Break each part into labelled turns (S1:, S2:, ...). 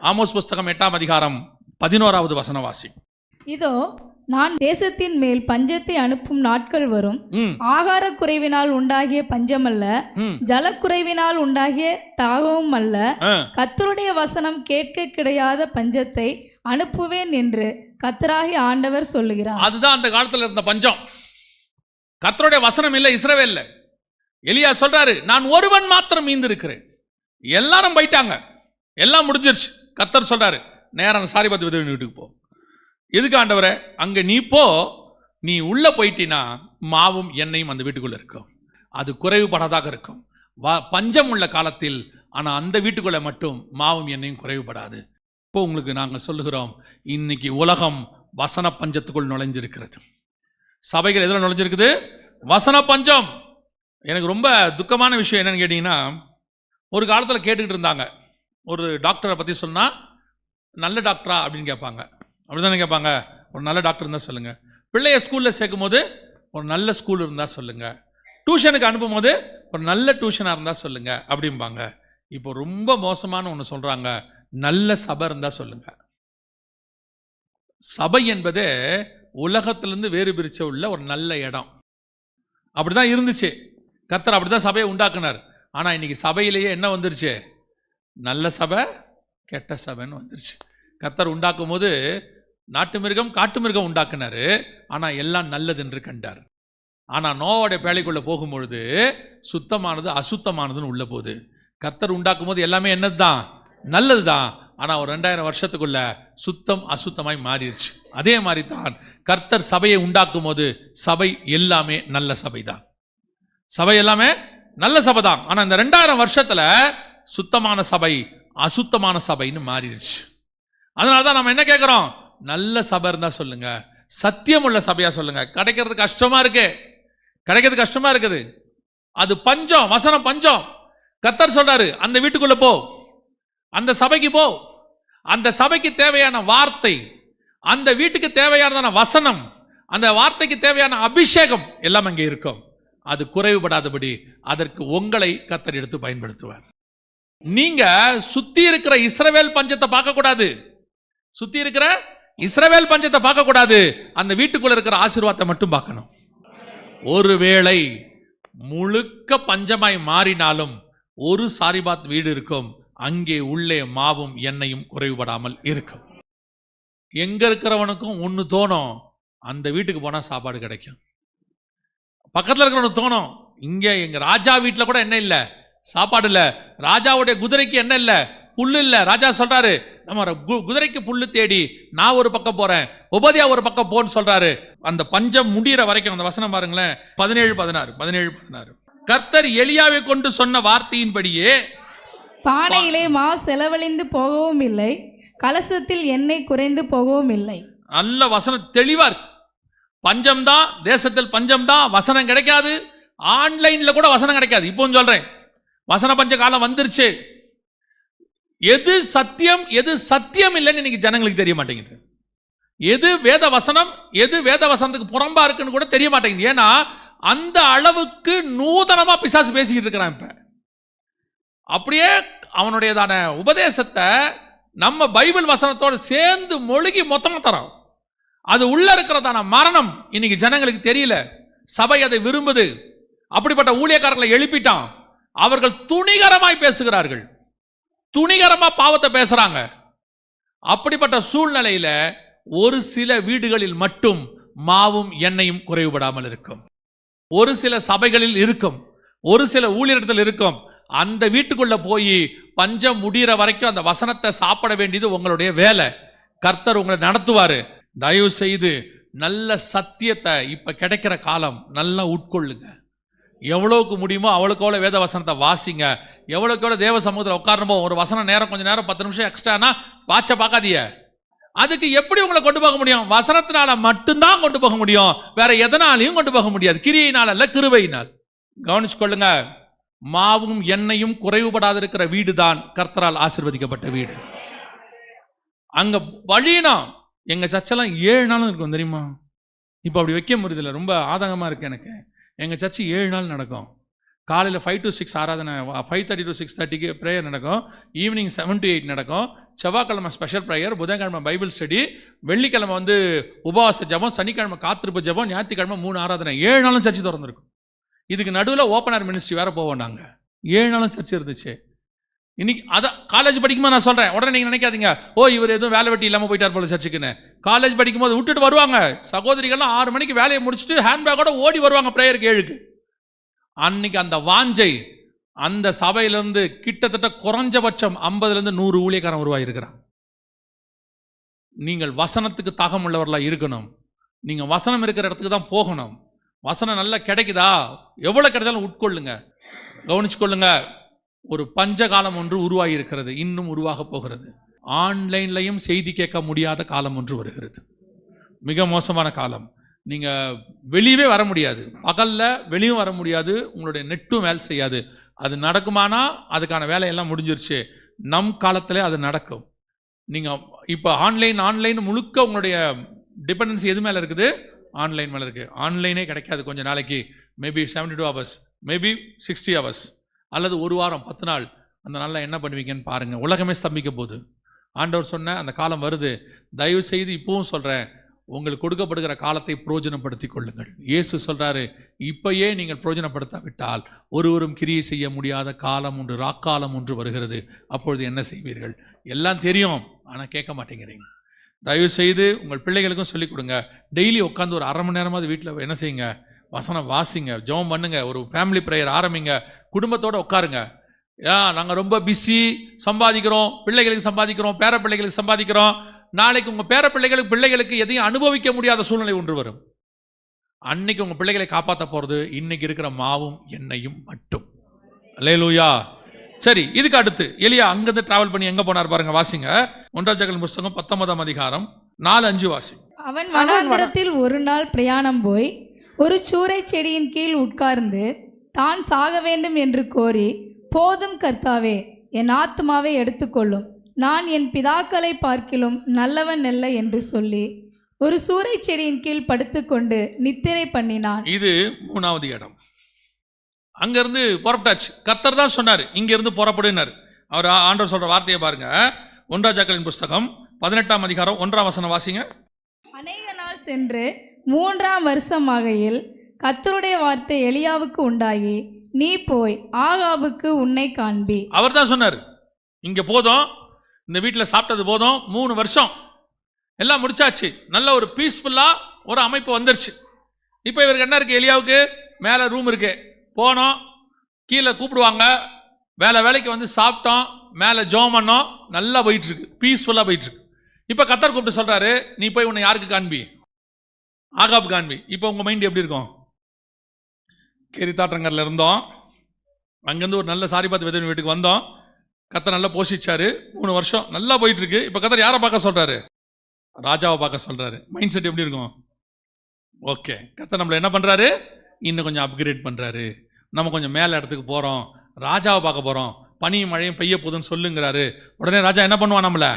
S1: Amos புஸ்தகம் 8ஆம் அதிகாரம் 11வது வசனம் வாசி.
S2: இதோ நான் தேசத்தின் மேல் பஞ்சத்தை அனுப்பும் நாட்கள் வரும். ஆகார குறைவினால் உண்டாகிய பஞ்சமல்ல, ஜலக்குறைவினால் உண்டாகிய தாகமும் அல்ல, கர்த்தருடைய வசனம் கேட்க கிடையாத பஞ்சத்தை அனுப்புவேன் என்று கர்த்தராகிய ஆண்டவர் சொல்லுகிறார்.
S1: அதுதான் அந்த காலத்துல இருந்த பஞ்சம். கர்த்தருடைய வசனம் இல்லை இஸ்ரவேல்ல. எலியா சொல்றாரு, நான் ஒருவன் மாத்திரம் மீந்து இருக்கிறேன், எல்லாரும் போயிட்டாங்க, எல்லாம் முடிஞ்சிருச்சு. கர்த்தர் சொல்றாரு, நேரம் சாரிபாத் விதவை வீட்டுக்கு போ. எதுக்கு ஆண்டவரே? அங்க நீ போ, நீ உள்ள போயிட்டினா மாவும் எண்ணெயும் அந்த வீட்டுக்குள்ள இருக்கும், அது குறைவுபடாதாக இருக்கும். பஞ்சம் உள்ள காலத்தில் ஆனா அந்த வீட்டுக்குள்ள மட்டும் மாவும் எண்ணெயும் குறைவுபடாது. இப்போ உங்களுக்கு நாங்கள் சொல்லுகிறோம், இன்னைக்கு உலகம் வசன பஞ்சத்துக்குள் நுழைஞ்சிருக்கிறது. சபைகள் எதில் நுழைஞ்சிருக்குது? வசன பஞ்சம். எனக்கு ரொம்ப துக்கமான விஷயம் என்னன்னு கேட்டீங்கன்னா, ஒரு காலத்தில் கேட்டுக்கிட்டு இருந்தாங்க, ஒரு டாக்டரை பற்றி சொன்னால் நல்ல டாக்டரா அப்படின்னு கேட்பாங்க. அப்படி தானே கேட்பாங்க. ஒரு நல்ல டாக்டர் இருந்தால் சொல்லுங்கள். பிள்ளைய ஸ்கூலில் சேர்க்கும் போது ஒரு நல்ல ஸ்கூல் இருந்தால் சொல்லுங்கள். டியூஷனுக்கு அனுப்பும் போது ஒரு நல்ல டியூஷனாக இருந்தால் சொல்லுங்கள் அப்படிம்பாங்க. இப்போ ரொம்ப மோசமான ஒன்று சொல்கிறாங்க, நல்ல சபை இருந்தால் சொல்லுங்கள். சபை என்பது உலகத்திலிருந்து வேறு பிரிச்ச உள்ள ஒரு நல்ல இடம். அப்படி தான் இருந்துச்சு. கர்த்தர் அப்படி தான் சபையை உண்டாக்குனார். ஆனால் இன்னைக்கு சபையிலேயே என்ன வந்துருச்சு? நல்ல சபை, கெட்ட சபைன்னு வந்துருச்சு. கர்த்தர் உண்டாக்கும் போது நாட்டு மிருகம் காட்டு மிருகம் உண்டாக்குனாரு, ஆனால் எல்லாம் நல்லது என்று கண்டார். ஆனால் நோவோடைய பேழைக்குள்ளே போகும்பொழுது சுத்தமானது அசுத்தமானதுன்னு உள்ள போகுது. கர்த்தர் உண்டாக்கும் போது எல்லாமே என்னது தான்? நல்லது தான். ஆனால் ஒரு 2000 வருஷத்துக்குள்ள சுத்தம் அசுத்தமாய் மாறிடுச்சு. அதே மாதிரி தான் கர்த்தர் சபையை உண்டாக்கும் போது சபை எல்லாமே நல்ல சபை தான். சபை எல்லாமே நல்ல சபை தான். ஆனால் இந்த 2000 வருஷத்துல சுத்தமான சபை அசுத்தமான சபைன்னு மாறிடுச்சு. அதனால தான் நம்ம என்ன கேட்குறோம்? நல்ல சபை இருந்தா சொல்லுங்க, சத்தியம் உள்ள சபையா சொல்லுங்க. கிடைக்கிறது கஷ்டமா இருக்கு, கிடைக்கிறது கஷ்டமா இருக்குது. அது பஞ்சம், வசனம் பஞ்சம். கர்த்தர் சொல்றாரு, அந்த வீட்டுக்குள்ள போ, அந்த சபைக்கு போ, அந்த சபைக்கு தேவையான வார்த்தை, அந்த வீட்டுக்கு தேவையான வசனம், அந்த வார்த்தைக்கு தேவையான அபிஷேகம் எல்லாம் அங்கே இருக்கும். அது குறைவுபடாதபடி அதற்கு உங்களை கர்த்தர் எடுத்து பயன்படுத்துவார். நீங்க சுத்தி இருக்கிற இஸ்ரவேல் பஞ்சத்தை பார்க்க கூடாது, சுத்தி இருக்கிற இஸ்ரவேல் பஞ்சத்தை பார்க்க கூடாது, அந்த வீட்டுக்குள்ள இருக்கிற ஆசீர்வாதத்தை மட்டும் பார்க்கணும். ஒருவேளை முழுக்க பஞ்சமாய் மாறினாலும் ஒரு சாரிபாத் வீடு இருக்கும், அங்கே உள்ளே மாவும் எண்ணெயும் குறைவுபடாமல் இருக்கும். எங்க இருக்கிறவனுக்கும் ஒன்று தோணும், அந்த வீட்டுக்கு போனா சாப்பாடு கிடைக்கும். பக்கத்தில் இருக்கிறவனுக்கு தோணும், இங்க எங்க ராஜா வீட்டில் கூட என்ன இல்லை, சாப்பாடு இல்லை, ராஜாவுடைய குதிரைக்கு என்ன இல்லை, புல்லு இல்லை. ராஜா சொல்றாரு, நம்ம குதிரைக்கு புல்லு தேடி நான் ஒரு பக்கம் போறேன், உபதியா ஒரு பக்கம் போன்னு சொல்றாரு. அந்த பஞ்சம் முடிகிற வரைக்கும் அந்த வசனம் பாருங்களேன், 17-16. கர்த்தர் எலியாவை கொண்டு சொன்ன வார்த்தையின்படியே
S2: பானையிலே மாவு செலவழிந்து போகவும் இல்லை, கலசத்தில் எண்ணெய் குறைந்து போகவும் இல்லை.
S1: நல்ல வசனம் தெளிவா இருக்கு. பஞ்சம் தான், தேசத்தில் பஞ்சம் தான், வசனம் கிடைக்காது. ஆன்லைன்ல கூட வசனம் கிடைக்காது. இப்போ சொல்றேன், வசன பஞ்ச காலம் வந்துருச்சு. எது சத்தியம் எது சத்தியம் இல்லைன்னு இன்னைக்கு ஜனங்களுக்கு தெரிய மாட்டேங்குது. எது வேத வசனம் எது வேத வசனத்துக்கு புறம்பா இருக்குன்னு கூட தெரிய மாட்டேங்குது. ஏன்னா அந்த அளவுக்கு நூதனமா பிசாசு பேசிக்கிட்டு இருக்கிறான். இப்ப அப்படியே அவனுடையதான உபதேசத்தை நம்ம பைபிள் வசனத்தோடு சேர்ந்து மொழிகி மொத்தமா தரோம். அது உள்ள இருக்கிறதான மரணம் இன்னைக்கு ஜனங்களுக்கு தெரியல. சபை அதை விரும்புது. அப்படிப்பட்ட ஊழியக்காரர்களை எழுப்பிட்டான். அவர்கள் துணிகரமாய் பேசுகிறார்கள், துணிகரமா பாவத்தை பேசுறாங்க. அப்படிப்பட்ட சூழ்நிலையில ஒரு சில வீடுகளில் மட்டும் மாவும் எண்ணெயும் குறைவுபடாமல் இருக்கும். ஒரு சில சபைகளில் இருக்கும், ஒரு சில ஊழியர்கள் இருக்கும். அந்த வீட்டுக்குள்ள போய் பஞ்சம் முடிகிற வரைக்கும் அந்த வசனத்தை சாப்பிட வேண்டியது உங்களுடைய வேலை. கர்த்தர் உங்களை நடத்துவாரு. தயவு செய்து நல்ல சத்தியத்தை இப்ப கிடைக்கிற காலம் நல்லா உட்கொள்ளுங்க. எவ்வளவுக்கு முடியுமோ அவ்வளோக்கு வேத வசனத்தை வாசிங்க. எவ்வளோக்கு தேவ சமூகத்தில் உட்காரணுமோ ஒரு வசனம் நேரம் கொஞ்சம் நேரம் 10 நிமிஷம் எக்ஸ்ட்ரானா வாட்சை பார்க்காதீங்க. அதுக்கு எப்படி உங்களை கொண்டு போக முடியும்? வசனத்தினால மட்டும்தான் கொண்டு போக முடியும், வேற எதனாலையும் கொண்டு போக முடியாது. கிரியையினால் அல்ல, கிருபையினால். கவனிச்சு கொள்ளுங்க. மாவும் எண்ணெயும் குறைவுபடாத இருக்கிற வீடு தான் கர்த்தரால் ஆசீர்வதிக்கப்பட்ட வீடு. அங்க வழினா எங்க சர்ச்செல்லாம் 7 நாளும் இருக்கும் தெரியுமா? இப்போ அப்படி வைக்க முடியல, ரொம்ப ஆதங்கமா இருக்கு எனக்கு. எங்கள் சர்ச்சு 7 நாள் நடக்கும். காலையில் 5 to 6 ஆராதனை, 5:30 to 6:30 ப்ரேயர் நடக்கும். ஈவினிங் 7 to 8 நடக்கும். செவ்வாய்க்கிழமை ஸ்பெஷல் ப்ரேயர், புதன்கிழமை பைபிள் ஸ்டடி, வெள்ளிக்கிழமை வந்து உபவாச ஜபம், சனிக்கிழமை காத்திருப்பு ஜபம், ஞாயிற்றுக்கிழமை 3 ஆராதனை. 7 நாளும் சர்ச்சு திறந்துருக்கும். இதுக்கு நடுவில் ஓப்பன் ஏர் மினிஸ்ட்ரி வேறு போவோம் நாங்கள். 7 நாளும் சர்ச்சு இருந்துச்சு. இன்னைக்கு அதான் காலேஜ் படிக்கும்போது நான் சொல்கிறேன், உடனே நீங்கள் நினைக்காதீங்க ஓ இவர் எதுவும் வேலை வெட்டி இல்லாமல் போயிட்டார் போல சர்ச்சுக்குன்னு. காலேஜ் படிக்கும்போது விட்டுட்டு வருவாங்க சகோதரிகள்லாம் 6 மணிக்கு வேலையை முடிச்சுட்டு ஹேண்ட்பேக்கோட ஓடி வருவாங்க ப்ரேயருக்கு 7க்கு. அன்னைக்கு அந்த வாஞ்சை அந்த சபையிலிருந்து கிட்டத்தட்ட குறைஞ்சபட்சம் 50லேருந்து 100 ஊழியக்காரன் உருவாயிருக்கிறான். நீங்கள் வசனத்துக்கு தாகம் உள்ளவர்களாக இருக்கணும். நீங்கள் வசனம் இருக்கிற இடத்துக்கு தான் போகணும். வசனம் நல்லா கிடைக்குதா, எவ்வளோ கிடைச்சாலும் உட்கொள்ளுங்க, கவனிச்சுக்கொள்ளுங்க. ஒரு பஞ்சகாலம் ஒன்று உருவாகி இருக்கிறது, இன்னும் உருவாக போகிறது. ஆன்லைன்லையும் செய்தி கேட்க முடியாத காலம் ஒன்று வருகிறது. மிக மோசமான காலம். நீங்கள் வெளியவே வர முடியாது, பகலில் வெளியும் வர முடியாது, உங்களுடைய நெட்டும் வேலை செய்யாது. அது நடக்குமானா அதுக்கான வேலையெல்லாம் முடிஞ்சிருச்சு. நம் காலத்திலே அது நடக்கும். நீங்கள் இப்போ ஆன்லைன் முழுக்க உங்களுடைய டிபெண்டன்சி எது மேலே இருக்குது? ஆன்லைன் மேலே இருக்குது. ஆன்லைனே கிடைக்காது கொஞ்ச நாளைக்கு, மேபி 72 hours, மேபி 60 hours, அல்லது ஒரு வாரம் 10 நாள். அந்த நாளில் என்ன பண்ணுவீங்கன்னு பாருங்கள். உலகமே ஸ்தம்பிக்க போகுது. ஆண்டவர் சொன்ன அந்த காலம் வருது. தயவு செய்து இப்பவும் சொல்கிறேன், உங்களுக்கு கொடுக்கப்படுகிற காலத்தை பிரயோஜனப்படுத்திக் கொள்ளுங்கள். இயேசு சொல்கிறாரு, இப்பயே நீங்கள் பிரயோஜனப்படுத்தாவிட்டால் ஒருவரும் கிரியை செய்ய முடியாத காலம் ஒன்று, ராக்காலம் ஒன்று வருகிறது. அப்பொழுது என்ன செய்வீர்கள்? எல்லாம் தெரியும், ஆனால் கேட்க மாட்டேங்கிறீங்க. தயவு செய்து உங்கள் பிள்ளைகளுக்கும் சொல்லிக் கொடுங்க. டெய்லி உட்காந்து ஒரு 1/2 மணி நேரமாவது வீட்டில் என்ன செய்யுங்க, வசனம் வாசிங்க, ஜெபம் பண்ணுங்க, ஒரு ஃபேமிலி ப்ரேயர் ஆரம்பிங்க, குடும்பத்தோடு உட்காருங்க. நாங்கள் ரொம்ப பிஸி, சம்பாதிக்கிறோம், பிள்ளைகளுக்கு சம்பாதிக்கிறோம், பேர பிள்ளைகளுக்கு சம்பாதிக்கிறோம். நாளைக்கு உங்கள் பேர பிள்ளைகளுக்கு எதையும் அனுபவிக்க முடியாத சூழ்நிலை ஒன்று வரும். அன்னைக்கு உங்கள் பிள்ளைகளை காப்பாற்ற போகிறது இன்னைக்கு இருக்கிற மாவும் எண்ணெயும் மட்டும். அல்லேலூயா. சரி, இதுக்கு அடுத்து எலியா அங்கிருந்து டிராவல் பண்ணி எங்க போனார் பாருங்க, வாசிங்க. 1 ராஜாக்கள் புஸ்தகம் 19ஆம் அதிகாரம் 4-5 வாசி.
S2: அவன் வனாந்திரத்தில் ஒரு நாள் பிரயாணம் போய் ஒரு சூரை செடியின் கீழ் உட்கார்ந்து தான் சாக வேண்டும் என்று கோரி, போதும் கர்த்தாவே, என் ஆத்துமாவை எடுத்துக்கொள்ளும், நான் என் பிதாக்களை பார்க்கிலும் நல்லவன் அல்ல என்று சொல்லி ஒரு சூரை செடியின் கீழ் படுத்துக்கொண்டு நித்திரை பண்ணினான்.
S1: இது 3வது இடம். அங்கிருந்து புறப்பட்டாச்சு. கர்த்தர் தான் சொன்னார், இங்கிருந்து புறப்படுனார். அவர் ஆண்டவர் சொல்ற வார்த்தையை பாருங்க. 1 ராஜாக்களின் புஸ்தகம் 18ஆம் அதிகாரம் 1ஆம் வசனம் வாசிங்க.
S2: அநேக நாள் சென்று 3ஆம் வருஷமாகையில் கர்த்தருடைய வார்த்தை எலியாவுக்கு உண்டாகி, நீ போய் ஆகாபுக்கு உன்னை காண்பி. அவர் தான் சொன்னார், இங்க போதும், இந்த வீட்டில் சாப்பிட்டது போதும், 3 வருஷம் எல்லாம் முடிச்சாச்சு, நல்ல ஒரு பீஸ்ஃபுல்லாக ஒரு அமைப்பு வந்துருச்சு. இப்போ இவருக்கு என்ன இருக்குது? எலியாவுக்கு மேலே ரூம் இருக்கு, போனோம், கீழே கூப்பிடுவாங்க, வேலைக்கு வந்து சாப்பிட்டோம், மேலே ஜெபம் பண்ணோம், நல்லா போயிட்டுருக்கு, பீஸ்ஃபுல்லாக போயிட்டுருக்கு. இப்போ கர்த்தர் கூப்பிட்டு சொல்கிறாரு, நீ போய் உன்னை யாருக்கு காண்பி? ஆகாபு காண்பி. இப்போ உங்கள் மைண்ட் எப்படி இருக்கும்? கேரித்தாற்றங்கரில் இருந்தோம், அங்கேருந்து ஒரு நல்ல சாரிபாத் விதவின் வீட்டுக்கு வந்தோம், கர்த்தர் நல்லா போஷிச்சாரு, 3 வருஷம் நல்லா போயிட்டுருக்கு. இப்போ கர்த்தர் யாரை பார்க்க சொல்கிறாரு? ராஜாவை பார்க்க சொல்கிறாரு. மைண்ட் செட் எப்படி இருக்கும்? ஓகே, கர்த்தர் நம்மளை என்ன பண்ணுறாரு? இன்னும் கொஞ்சம் அப்கிரேட் பண்ணுறாரு. நம்ம கொஞ்சம் மேலே இடத்துக்கு போகிறோம், ராஜாவை பார்க்க போகிறோம், பனியும் மழையும் பெய்ய போதுன்னு சொல்லுங்கிறாரு. உடனே ராஜா என்ன பண்ணுவான்? நம்மளை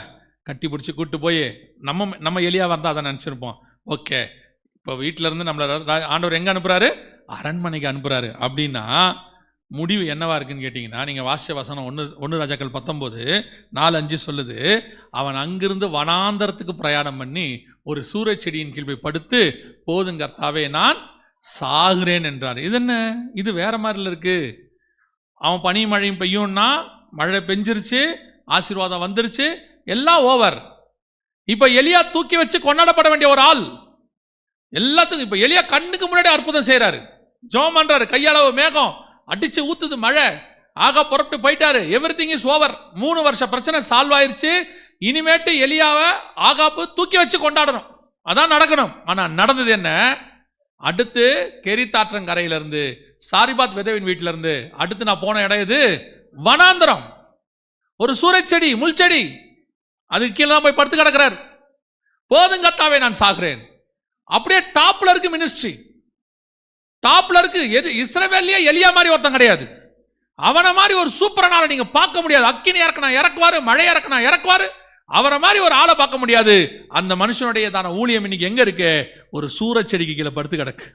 S2: கட்டி பிடிச்சி கூப்பிட்டு போய் நம்ம எலியாவாக இருந்தால் அதை நினச்சிருப்போம். ஓகே, இப்போ வீட்டிலேருந்து நம்மளை ஆண்டவர் எங்கே அனுப்புகிறாரு? அரண்மனைக்கு அனுப்புகிறாரு. அப்படின்னா முடிவு என்னவா இருக்குன்னு கேட்டிங்கன்னா, நீங்கள் வாசிய வசனம் 1 ராஜாக்கள் 19:4-5 சொல்லுது, அவன் அங்கிருந்து வனாந்தரத்துக்கு பிரயாணம் பண்ணி ஒரு சூரை செடியின் கீழ் போய் படுத்து, போதும் கர்த்தாவே, நான் சாகுறேன் என்றார். இது என்ன? இது வேற மாதிரில இருக்கு. அவன் பனி மழையும் பெய்யும்னா மழை பெஞ்சிருச்சு, ஆசீர்வாதம் வந்துருச்சு, எல்லாம் ஓவர். இப்போ எலியா தூக்கி வச்சு கொண்டாடப்பட வேண்டிய ஒரு ஆள். எல்லாத்துக்கும் இப்போ எலியா கண்ணுக்கு முன்னாடி அற்புதம் செய்கிறாரு, ஜெபம் பண்றாரு, கையளவு மேகம் அடிச்சு ஊத்துது, மழை, ஆக புறப்பட்டு போயிட்டாரு, எவ்ரிதிங் இஸ் ஓவர். 3 வருஷ பிரச்சனை சால்வ் ஆயிருச்சு. இனிமேட்டு எலியாவை ஆகாப்பு தூக்கி வச்சு கொண்டாடணும், அதான் நடக்கணும். ஆனா நடந்தது என்ன? அடுத்து கெரித்தாற்றங்கரையிலிருந்து சாரிபாத் விதவின் வீட்டில இருந்து அடுத்து நான் போன இடம் இது வனாந்தரம். ஒரு சூறைச்செடி, முள்செடி, அதுக்கு கீழே தான் போய் படுத்து கிடக்கிறார். போதும் கர்த்தாவே, நான் சாகிறேன். அப்படியே டாப்ல இருக்கு மினிஸ்ட்ரி, டாப்ல இருக்கு. இஸ்ரவேலியே எலியா மாதிரி ஒருத்தன் கிடையாது, அவனை மாதிரி ஒரு சூப்பரான நீங்க பார்க்க முடியாது. அக்கினி இறக்குவாரு, மழை இறக்குவாரு, அவரை மாதிரி ஒரு ஆளை பார்க்க முடியாது. அந்த மனுஷனுடைய தான ஊழியம் இன்னைக்கு எங்க இருக்கு? ஒரு சூறச்செடிக்கு கீழே படுத்து கிடக்கு.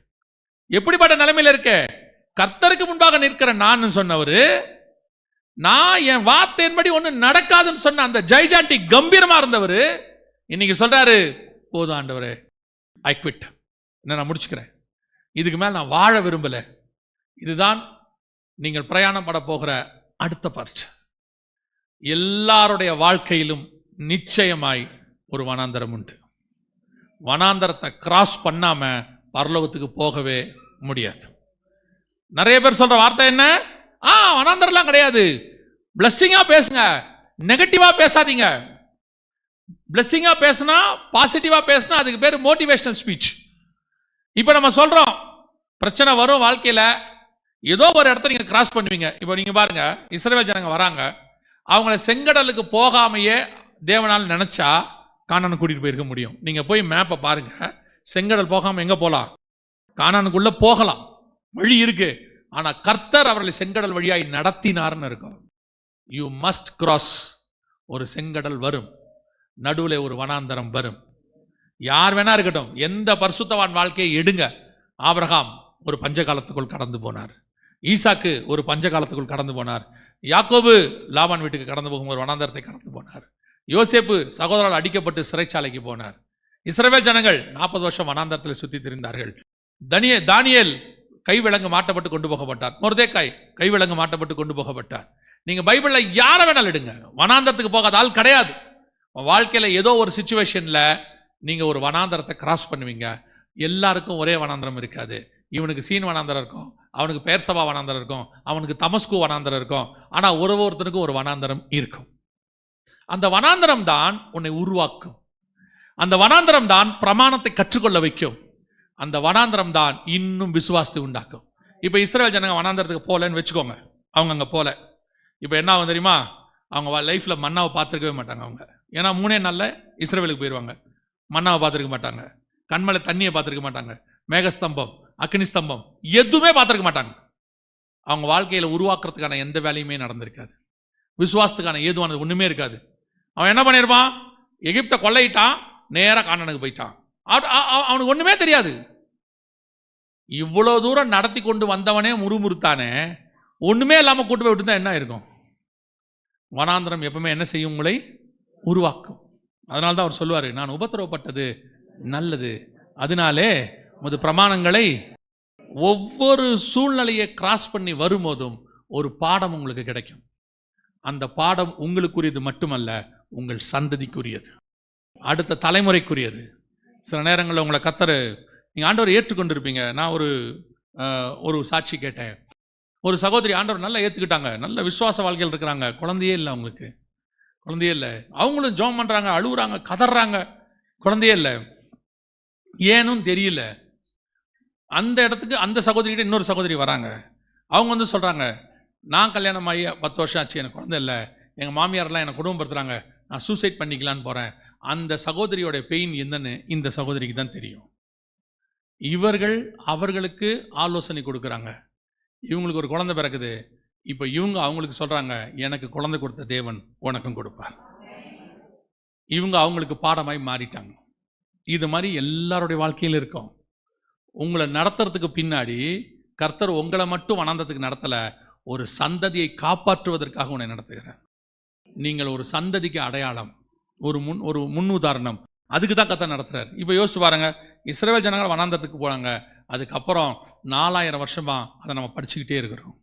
S2: எப்படிப்பட்ட நிலைமையில இருக்கு?
S1: கர்த்தருக்கு முன்பாக நிற்கிற நான் சொன்னவர், நான் என் வார்த்தையின்படி ஒண்ணு நடக்காதுன்னு சொன்ன அந்த ஜெய்ஜாண்டி கம்பீரமா இருந்தவர் இன்னைக்கு சொல்றாரு, போதும் ஆண்டவரே, ஐ குவிட், நான் முடிச்சுக்கிறேன், இதுக்கு மேல நான் வாழ விரும்பல. இதுதான் நீங்கள் பிரயாணம் பட போகிற அடுத்த பார்ட். எல்லாருடைய வாழ்க்கையிலும் நிச்சயமாய் ஒரு வனாந்தரம் உண்டு. வனாந்தரத்தை கிராஸ் பண்ணாம பரலோகத்துக்கு போகவே முடியாது. நிறைய பேர் சொல்ற வார்த்தை என்ன? வனாந்தரம்லாம் கிடையாது. பிளஸ்ஸிங்கா பேசுங்க, நெகட்டிவா பேசாதீங்க. பிளஸ்ஸிங்கா பேசினா, பாசிட்டிவா பேசினா அதுக்கு பேர் மோட்டிவேஷனல் ஸ்பீச். இப்போ நம்ம சொல்றோம், பிரச்சனை வரும் வாழ்க்கையில, ஏதோ ஒரு இடத்த நீங்க கிராஸ் பண்ணுவீங்க. இப்போ நீங்க பாருங்க, இஸ்ரவேல் ஜனங்க வராங்க, அவங்கள செங்கடலுக்கு போகாமையே தேவனால் நினைச்சா கானான் கூட்டிட்டு போயிருக்க முடியும். நீங்க போய் மேப்பை பாருங்க, செங்கடல் போகாம எங்க போலாம்? கானானுக்குள்ள போகலாம், வழி இருக்கு. ஆனா கர்த்தர் அவர்களை செங்கடல் வழியாய் நடத்தினார்னு இருக்கும். You must cross. ஒரு செங்கடல் வரும், நடுவில் ஒரு வனாந்தரம் வரும். யார் வேணா இருக்கட்டும், எந்த பரிசுத்தவான் வாழ்க்கையை எடுங்க. ஆபிரகாம் ஒரு பஞ்ச காலத்துக்குள் கடந்து போனார், ஈசாக்கு ஒரு பஞ்ச காலத்துக்குள் கடந்து போனார், யாக்கோபு லாபான் வீட்டுக்கு கடந்து போகும் ஒரு வனாந்தரத்தை கடந்து போனார், யோசேப்பு சகோதரரால் அடிக்கப்பட்டு சிறைச்சாலைக்கு போனார். இஸ்ரவேல் ஜனங்கள் 40 வருஷம் வனாந்தரத்தில் சுத்தி திரிந்தார்கள். தானியேல் கைவிலங்கு மாட்டப்பட்டு கொண்டு போகப்பட்டார். மொர்தேக்காய் கைவிலங்கு மாட்டப்பட்டு கொண்டு போகப்பட்டார். நீங்க பைபிள்ல யார வேணாலும் எடுங்க, வனாந்தரத்துக்கு போகாத ஆள் கிடையாது. வாழ்க்கையில ஏதோ ஒரு சிச்சுவேஷன்ல நீங்க ஒரு வனாந்தரத்தை கிராஸ் பண்ணுவீங்க. எல்லாருக்கும் ஒரே வனாந்தரம் இருக்காது. இவனுக்கு சீன் வனாந்தரம் இருக்கும், அவனுக்கு பேர்சபா வனாந்தரம் இருக்கும், அவனுக்கு தமஸ்கு வனாந்தரம் இருக்கும். ஆனா ஒருத்தருக்கும் ஒரு வனாந்தரம் இருக்கும். அந்த வனாந்தரம் தான் உன்னை உருவாக்கும். அந்த வனாந்தரம் தான் பிரமாணத்தை கற்றுக்கொள்ள வைக்கும். அந்த வனாந்தரம் தான் இன்னும் விசுவாசத்தை உண்டாக்கும். இப்ப இஸ்ரவேல் ஜனங்க வனாந்தரத்துக்கு போலன்னு வச்சுக்கோங்க, அவங்க அங்க போல. இப்ப என்ன ஆகும் தெரியுமா? அவங்க லைஃப்ல மன்னாவை பார்த்துருக்கவே மாட்டாங்க. அவங்க ஏன்னா 3 நாள்ல இஸ்ரவேலுக்கு போயிடுவாங்க. மன்னாவை பார்த்துருக்க மாட்டாங்க, கண்மலை தண்ணியை பார்த்துருக்க மாட்டாங்க, மேகஸ்தம்பம், அக்னி ஸ்தம்பம் எதுவுமே பார்த்துருக்க மாட்டாங்க. அவங்க வாழ்க்கையில உருவாக்குறதுக்கான எந்த வேலையுமே நடந்திருக்காது. விசுவாசத்துக்கான ஏதுவானது ஒண்ணுமே இருக்காது. அவன் என்ன பண்ணிருப்பான்? எகிப்தை கொள்ளையிட்டான், நேராக கானானுக்கு போயிட்டான். அவனுக்கு ஒண்ணுமே தெரியாது. இவ்வளவு தூரம் நடத்தி கொண்டு வந்தவனே முறுமுறுத்தானே, ஒண்ணுமே இல்லாம கூட்டு போய் விட்டு என்ன இருக்கும்? வனாந்திரம் எப்பவுமே என்ன செய்யும்? உங்களை உருவாக்கும். அதனால தான் அவர் சொல்லுவாரு, நான் உபத்திரவப்பட்டது நல்லது, அதனாலே உமது பிரமாணங்களை. ஒவ்வொரு சூழ்நிலையை கிராஸ் பண்ணி வரும்போதும் ஒரு பாடம் உங்களுக்கு கிடைக்கும். அந்த பாடம் உங்களுக்குரியது மட்டுமல்ல, உங்கள் சந்ததிக்குரியது, அடுத்த தலைமுறைக்குரியது. சில நேரங்களில் உங்களை கர்த்தர், நீங்கள் ஆண்டவர் ஏற்றுக்கொண்டிருப்பீங்க. நான் ஒரு சாட்சி கேட்டேன். ஒரு சகோதரி ஆண்டவர் நல்லா ஏற்றுக்கிட்டாங்க, நல்ல விசுவாச வாழ்க்கையில் இருக்கிறாங்க, குழந்தையே இல்லை, அவங்களுக்கு குழந்தையே இல்லை. அவங்களும் ஜெபம் பண்ணுறாங்க, அழுகுறாங்க, கதறாங்க, குழந்தையே இல்லை, ஏனும் தெரியல. அந்த இடத்துக்கு அந்த சகோதரிகிட்ட இன்னொரு சகோதரி வராங்க. அவங்க வந்து சொல்கிறாங்க, நான் கல்யாணம் ஆகி 10 வருஷம் ஆச்சு, எனக்கு குழந்தை இல்லை, எங்கள் மாமியாரெல்லாம் என்னை குடும்பப்படுத்துகிறாங்க, நான் சூசைட் பண்ணிக்கலான்னு போகிறேன். அந்த சகோதரியோட பெயின் என்னன்னு இந்த சகோதரிக்கு தான் தெரியும். இவர்கள் அவர்களுக்கு ஆலோசனை கொடுக்குறாங்க. இவங்களுக்கு ஒரு குழந்தை பிறக்குது. இப்போ இவங்க அவங்களுக்கு சொல்கிறாங்க, எனக்கு குழந்தை கொடுத்த தேவன் உனக்கும் கொடுப்பார். இவங்க அவங்களுக்கு பாடமாய் மாறிட்டாங்க. இது மாதிரி எல்லாருடைய வாழ்க்கையில் இருக்கும். உங்களை நடத்துறதுக்கு பின்னாடி கர்த்தர் உங்களை மட்டும் வனாந்தரத்துக்கு நடத்தலை, ஒரு சந்ததியை காப்பாற்றுவதற்காக உன்னை நடத்துகிறார். நீங்கள் ஒரு சந்ததிக்கு அடையாளம், ஒரு முன் உதாரணம். அதுக்கு தான் கர்த்தர் நடத்துகிறார். இப்போ யோசிச்சு பாருங்க, இஸ்ரவேல் ஜனங்கள் வனாந்தரத்துக்கு போனாங்க. அதுக்கப்புறம் 4000 வருஷமா அதை நம்ம படிச்சுக்கிட்டே இருக்கிறோம்.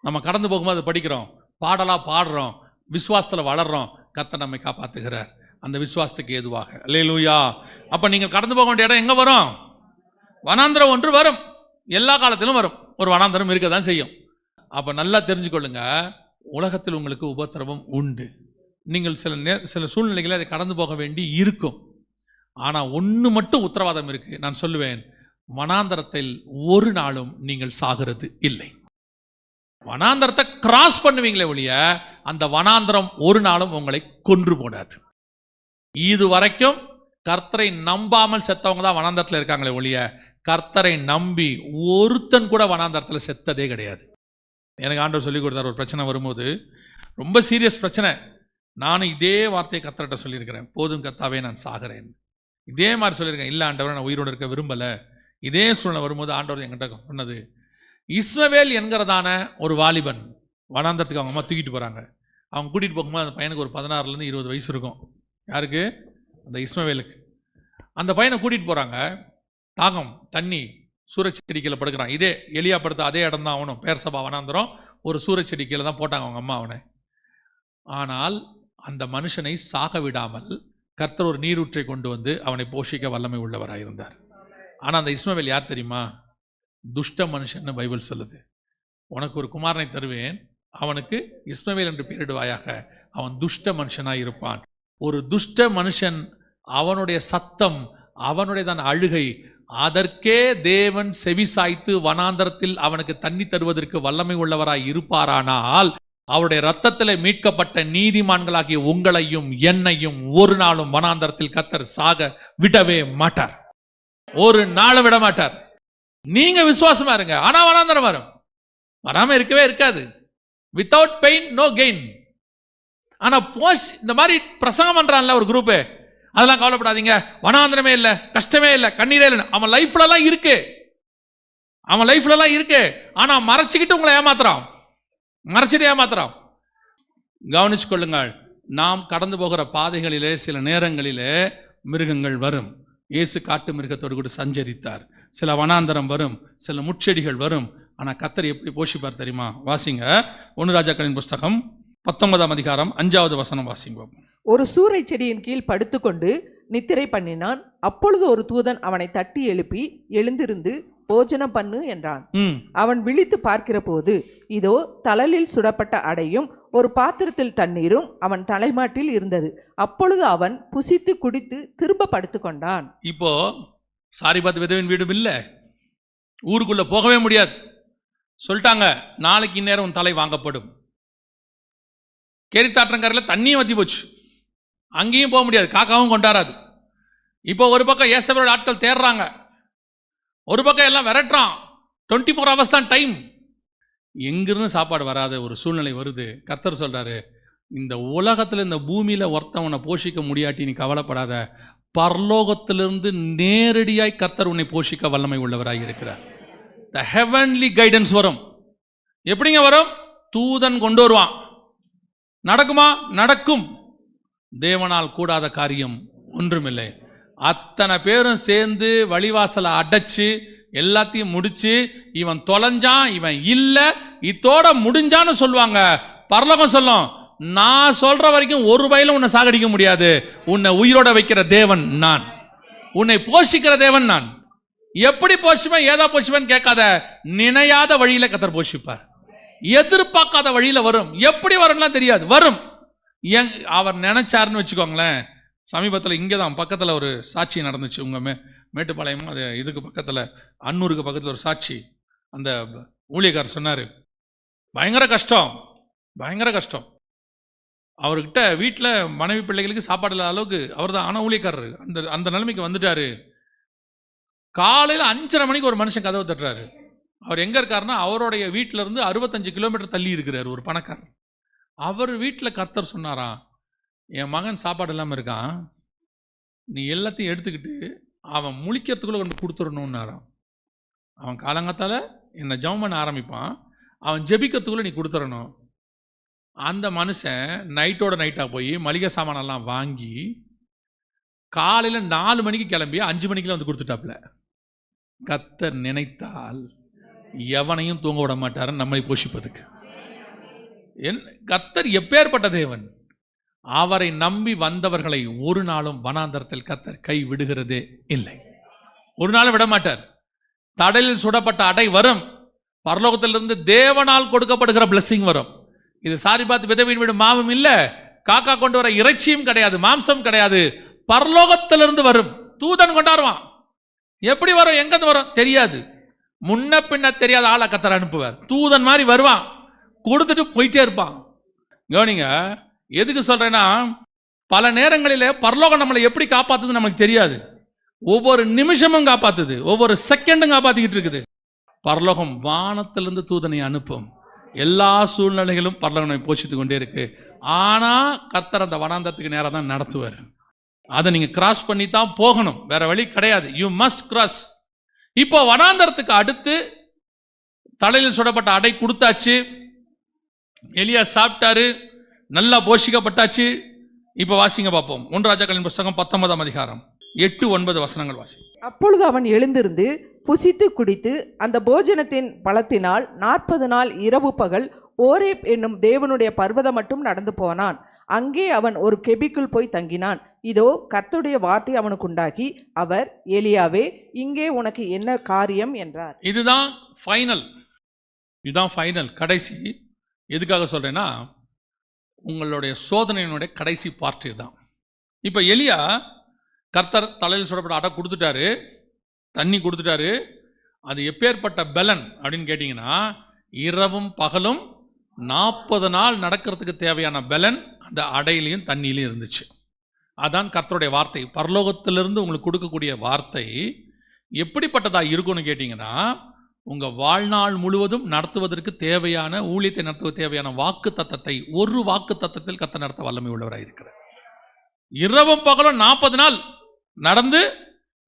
S1: நம்ம கடந்து போகும்போது அதை படிக்கிறோம், பாடலாக பாடுறோம், விசுவாசத்தில் வளர்றோம். கர்த்தர் நம்மை காப்பாற்றுகிறார் அந்த விசுவாசத்துக்கு ஏதுவாக. அல்லேலூயா. அப்போ நீங்கள் கடந்து போக வேண்டிய இடம் எங்கே வரும்? வனாந்தரம் ஒன்று வரும். எல்லா காலத்திலும் வரும். ஒரு வனாந்தரம் இருக்க தான் செய்யும். அப்போ நல்லா தெரிஞ்சுக்கொள்ளுங்க, உலகத்தில் உங்களுக்கு உபத்திரவம் உண்டு. நீங்கள் சில சூழ்நிலைகளை அதை கடந்து போக வேண்டி இருக்கும். ஆனால் ஒன்று மட்டும் உத்தரவாதம் இருக்கு. நான் சொல்லுவேன், வனாந்தரத்தில் ஒரு நாளும் நீங்கள் சாகிறது இல்லை. வனாந்தரத்தை கிராஸ் பண்ணுவீங்களே ஒழிய அந்த வனாந்தரம் ஒரு நாளும் உங்களை கொன்று போடாது. இது வரைக்கும் கர்த்தரை நம்பாமல் செத்தவங்க தான் வனாந்தரத்தில் இருக்காங்களே ஒழிய கர்த்தரை நம்பி ஒருத்தன் கூட வனாந்தரத்தில் செத்ததே கிடையாது. எனக்கு ஆண்டவர் சொல்லி கொடுத்தார், ஒரு பிரச்சனை வரும்போது, ரொம்ப சீரியஸ் பிரச்சனை, நானும் இதே வார்த்தையை கர்த்தர்கிட்ட சொல்லியிருக்கிறேன், போதும் கர்த்தாவே நான் சாகிறேன். இதே மாதிரி சொல்லியிருக்கேன், இல்லை ஆண்டவரை நான் உயிரோடு இருக்க விரும்பலை. இதே சூழ்நிலை வரும்போது ஆண்டவர் என்கிட்ட சொன்னது, இஸ்மவேல் என்கிறதான ஒரு வாலிபன் வனாந்தரத்துக்கு அவங்க அம்மா தூக்கிட்டு போகிறாங்க. அவங்க கூட்டிகிட்டு போகும்போது அந்த பையனுக்கு ஒரு 16லேருந்து 20 வயசு இருக்கும். யாருக்கு? அந்த இஸ்மவேலுக்கு. அந்த பையனை கூட்டிகிட்டு போகிறாங்க. தாகம், தண்ணி, சூரச்செடி கீழே படுக்கிறான். இதே எலியா படுத்த அதே இடம் தான் அவனும். பேர்சபா வனாந்தரம், ஒரு சூரச்செடி கீழே தான் போட்டாங்க அவங்க அம்மா அவனை. ஆனால் அந்த மனுஷனை சாக விடாமல் கர்த்தர் ஒரு நீரூற்றை கொண்டு வந்து அவனை போஷிக்க வல்லமை உள்ளவராக இருந்தார். ஆனால் அந்த இஸ்மவேல் யார் தெரியுமா? துஷ்ட மனுஷன்னு பைபிள் சொல்லுது. உனக்கு ஒரு குமாரனை தருவேன், அவனுக்கு இஸ்மவேல் என்று பெயரிடுவாயாக, அவன் துஷ்ட மனுஷனாய் இருப்பான். ஒரு துஷ்ட மனுஷன், அவனுடைய சத்தம், அவனுடைய தான் அழுகை, அதற்கே தேவன் செவிசாய்த்து வனாந்தரத்தில் அவனுக்கு தண்ணி தருவதற்கு வல்லமை உள்ளவராய் இருப்பாரானால், அவருடைய இரத்தத்தில் மீட்கப்பட்ட நீதிமான்களாகிய உங்களையும் என்னையும் ஒரு நாளும் வனாந்தரத்தில் கர்த்தர் சாக விடவே மாட்டார். ஒரு நாளும் விட மாட்டார். நீங்க விசுவாசமா இருங்க. ஆனா வனாந்தரம் வரும், வராம இருக்கவே இருக்காது. Without pain no gain. ஆனா இந்த மாதிரி பிரசங்கம் பண்றான்ல ஒரு குரூப், அதெல்லாம் கவலைப்படாதீங்க, வனாந்தரமே இல்லை, கஷ்டமே இல்லை, கண்ணீரே இல்லை. அவன் லைஃப்லலாம் இருக்கு, அவன் லைஃப்லலாம் இருக்கு. ஆனா மறைச்சிக்கிட்டு உங்களை ஏமாத்துறான், மறைச்சிட்டு ஏமாத்துறான். கவனிச்சு கொள்ளுங்கள். நாம் கடந்து போகிற பாதைகளிலே சில நேரங்களிலே மிருகங்கள் வரும். இயேசு காட்டு மிருகத்தோடு கூட சஞ்சரித்தார். சில வனாந்தரம் வரும், சில முட்செடிகள் வரும். ஆனால் கர்த்தர் எப்படி போஷிப்பார் தெரியுமா? வாசிங்க 1 ராஜாக்களின் புஸ்தகம் 19ஆம் அதிகாரம் 5வது வசனம் வாசிங்க.
S3: ஒரு சூரை செடியின் கீழ் படுத்துக்கொண்டு நித்திரை பண்ணினான். அப்பொழுது ஒரு தூதன் அவனை தட்டி எழுப்பி, எழுந்திருந்து போஜனம் பண்ணு என்றான். அவன் விழித்து பார்க்கிற போது இதோ தழலில் சுடப்பட்ட அடையும் ஒரு பாத்திரத்தில் தண்ணீரும் அவன் தலைமாட்டில் இருந்தது. அப்பொழுது அவன் புசித்து குடித்து திரும்ப படுத்துக்கொண்டான். இப்போ சாரிபாத் விதவின் வீடும் இல்லை, ஊருக்குள்ள போகவே முடியாது. சொல்லிட்டாங்க, நாளைக்கு இந்நேரம் உன் தலை வாங்கப்படும். கேரித்தாற்றங்கரையில் தண்ணியும் வத்தி போச்சு, அங்கேயும் போக முடியாது, காக்காவும் கொண்டாராது. இப்போ ஒரு பக்கம் ஏசபரோட ஆட்கள் தேடுறாங்க, ஒரு பக்கம் எல்லாம் விரட்டுறான். 24 hours தான் டைம். எங்கிருந்து சாப்பாடு வராத ஒரு சூழ்நிலை வருது. கர்த்தர் சொல்றாரு, இந்த உலகத்தில் இந்த பூமியில ஒருத்தவனை போஷிக்க முடியாட்டி நீ கவலைப்படாத, பரலோகத்திலிருந்து நேரடியாய் கர்த்தர் உன்னை போஷிக்க வல்லமை உள்ளவராய் இருக்கிறார். த ஹெவன்லி கைடன்ஸ் வரும். எப்படிங்க வரும்? தூதன் கொண்டு வருவான். நடக்குமா? நடக்கும். தேவனால் கூடாத காரியம் ஒன்றுமில்லை. அத்தனை பேரும் சேர்ந்து வழிவாசலை அடைச்சு எல்லாத்தையும் முடிச்சு, இவன் தொலைஞ்சான், இவன் இல்லை, இதோட முடிஞ்சான்னு சொல்லுவாங்க. பரலோகம் சொல்லும், நான் சொல்ற வரைக்கும் ஒரு வயலும் உன்னை சாகடிக்க முடியாது. உன்னை உயிரோட வைக்கிற தேவன் நான், உன்னை போஷிக்கிற தேவன் நான். எப்படி போஷிப்பேன், ஏதா போஷிப்பேன் கேட்காத, நினையாத வழியில கர்த்தர் போஷிப்பார். எதிர்பார்க்காத வழியில வரும். எப்படி வரும்லாம் தெரியாது, வரும். அவர் நினைச்சாருன்னு வச்சுக்கோங்களேன். சமீபத்தில் இங்கே தான் பக்கத்தில் ஒரு சாட்சி நடந்துச்சு. உங்கள் மேட்டுப்பாளையம் அது இதுக்கு பக்கத்தில், அன்னூருக்கு பக்கத்தில் ஒரு சாட்சி. அந்த ஊழியக்காரர் சொன்னார், பயங்கர கஷ்டம், பயங்கர கஷ்டம். அவர்கிட்ட வீட்டில் மனைவி பிள்ளைகளுக்கு சாப்பாடு இல்லாத அளவுக்கு அவர் தான். ஆனால் ஊழியக்காரர் அந்த நிலைமைக்கு வந்துட்டார். காலையில் 5:30 மணிக்கு ஒரு மனுஷன் கதவை தட்டுறாரு. அவர் எங்கே இருக்காருன்னா, அவருடைய வீட்டிலேருந்து 65 கிலோமீட்டர் தள்ளி இருக்கிறார் ஒரு பணக்காரர். அவர் வீட்டில் கர்த்தர் சொன்னாராம், என் மகன் சாப்பாடு இல்லாமல் இருக்கான், நீ எல்லாத்தையும் எடுத்துக்கிட்டு அவன் முழிக்கிறதுக்குள்ளே கொண்டு கொடுத்துடணுன்னாரான். அவன் காலங்காத்தால் என்னை ஜெபம் பண்ண ஆரம்பிப்பான், அவன் ஜெபிக்கிறதுக்குள்ளே நீ கொடுத்துடணும். அந்த மனுஷன் நைட்டோட நைட்டாக போய் மளிகை சாமானெல்லாம் வாங்கி காலையில் 4 மணிக்கு கிளம்பி 5 மணிக்கெலாம் வந்து கொடுத்துட்டாப்புல. கர்த்தர் நினைத்தால் எவனையும் தூங்க விட மாட்டார் நம்மை போஷிப்பதுக்கு. கர்த்தர் எப்பேற்பட்ட தேவன்! அவரை நம்பி வந்தவர்களை ஒரு நாளும் வனாந்தரத்தில் கர்த்தர் கை விடுகிறதே இல்லை, ஒரு நாளும் விட மாட்டார். தடலில் சுடப்பட்ட அடை வரும், பரலோகத்திலிருந்து தேவனால் கொடுக்கப்படுகிற பிளஸிங் வரும். இது சாரிபாத் விதவின் வீடு மாவும் இல்லை, காக்கா கொண்டு வர இறைச்சியும் கிடையாது, மாம்சம் கிடையாது, பரலோகத்திலிருந்து வரும். தூதன் கொண்டாடுவான். எப்படி வரும், எங்கிருந்து வரும் தெரியாது, முன்ன பின்ன தெரியாத ஆளை கர்த்தர் அனுப்புவார். தூதன் மாதிரி வருவான், கொடுத்துட்டு போயிட்டே இருப்பான். கவனிங்க, எதுக்கு சொல்றேன்னா, பல நேரங்களில் பரலோகம் நம்மளை எப்படி காப்பாத்துது நமக்கு தெரியாது. ஒவ்வொரு நிமிஷமும் காப்பாத்துது, ஒவ்வொரு செகண்டும் காப்பாத்திக்கிட்டு இருக்குது. பரலோகம் வானத்திலிருந்து தூதனை அனுப்பும். எல்லா சூழ்நிலைகளும் பரலோகனை போஷித்து கொண்டே இருக்கு. ஆனா கர்த்தர் அந்த வனாந்தரத்துக்கு நேரம் தான் நடத்துவார். அதை நீங்க கிராஸ் பண்ணி தான் போகணும், வேற வழி கிடையாது. You must cross. இப்போ வனாந்தரத்துக்கு அடுத்து தலையில் சுடப்பட்ட அடை கொடுத்தாச்சு, எலியா சாப்பிட்டாரு, நல்லா போஷிக்கப்பட்டாச்சு. இப்ப வாசிங்க பார்ப்போம். 1 ராஜாக்களின் புஸ்தகம் 19ஆம் அதிகாரம் 8-9 வசனங்கள் வாசி.
S4: அப்பொழுது அவன் எழுந்திருந்து புசித்து குடித்து அந்த போஜனத்தின் பலத்தினால் 40 நாள் இரவு பகல் ஓரேப் என்னும் தேவனுடைய பர்வதம் மட்டும் நடந்து போனான். அங்கே அவன் ஒரு கெபிக்குள் போய் தங்கினான். இதோ கர்த்தருடைய வார்த்தை அவனுக்கு உண்டாகி, அவர், எலியாவே, இங்கே உனக்கு என்ன காரியம் என்றார்.
S3: இதுதான் ஃபைனல், கடைசி. எதுக்காக சொல்றேன்னா, உங்களுடைய சோதனையினுடைய கடைசி பார்ட் இதுதான். இப்போ எலியா கர்த்தர் தலையில் சுடப்பட்ட அடை கொடுத்துட்டாரு, தண்ணி கொடுத்துட்டாரு. அது எப்பேற்பட்ட பலன் அப்படின்னு கேட்டிங்கன்னா, இரவும் பகலும் 40 நாள் நடக்கிறதுக்கு தேவையான பலன் அந்த அடையிலையும் தண்ணியிலையும் இருந்துச்சு. அதான் கர்த்தருடைய வார்த்தை. பரலோகத்திலிருந்து உங்களுக்கு கொடுக்கக்கூடிய வார்த்தை எப்படிப்பட்டதாக இருக்கும்னு கேட்டிங்கன்னா, உங்கள் வாழ்நாள் முழுவதும் நடத்துவதற்கு தேவையான, ஊழியத்தை நடத்துவதற்கு தேவையான வாக்கு தத்தத்தை ஒரு வாக்கு தத்தத்தில் கர்த்தர் நடத்த வல்லமை உள்ளவராக இருக்கிறார். இரவும் பகலும் 40 நாள் நடந்து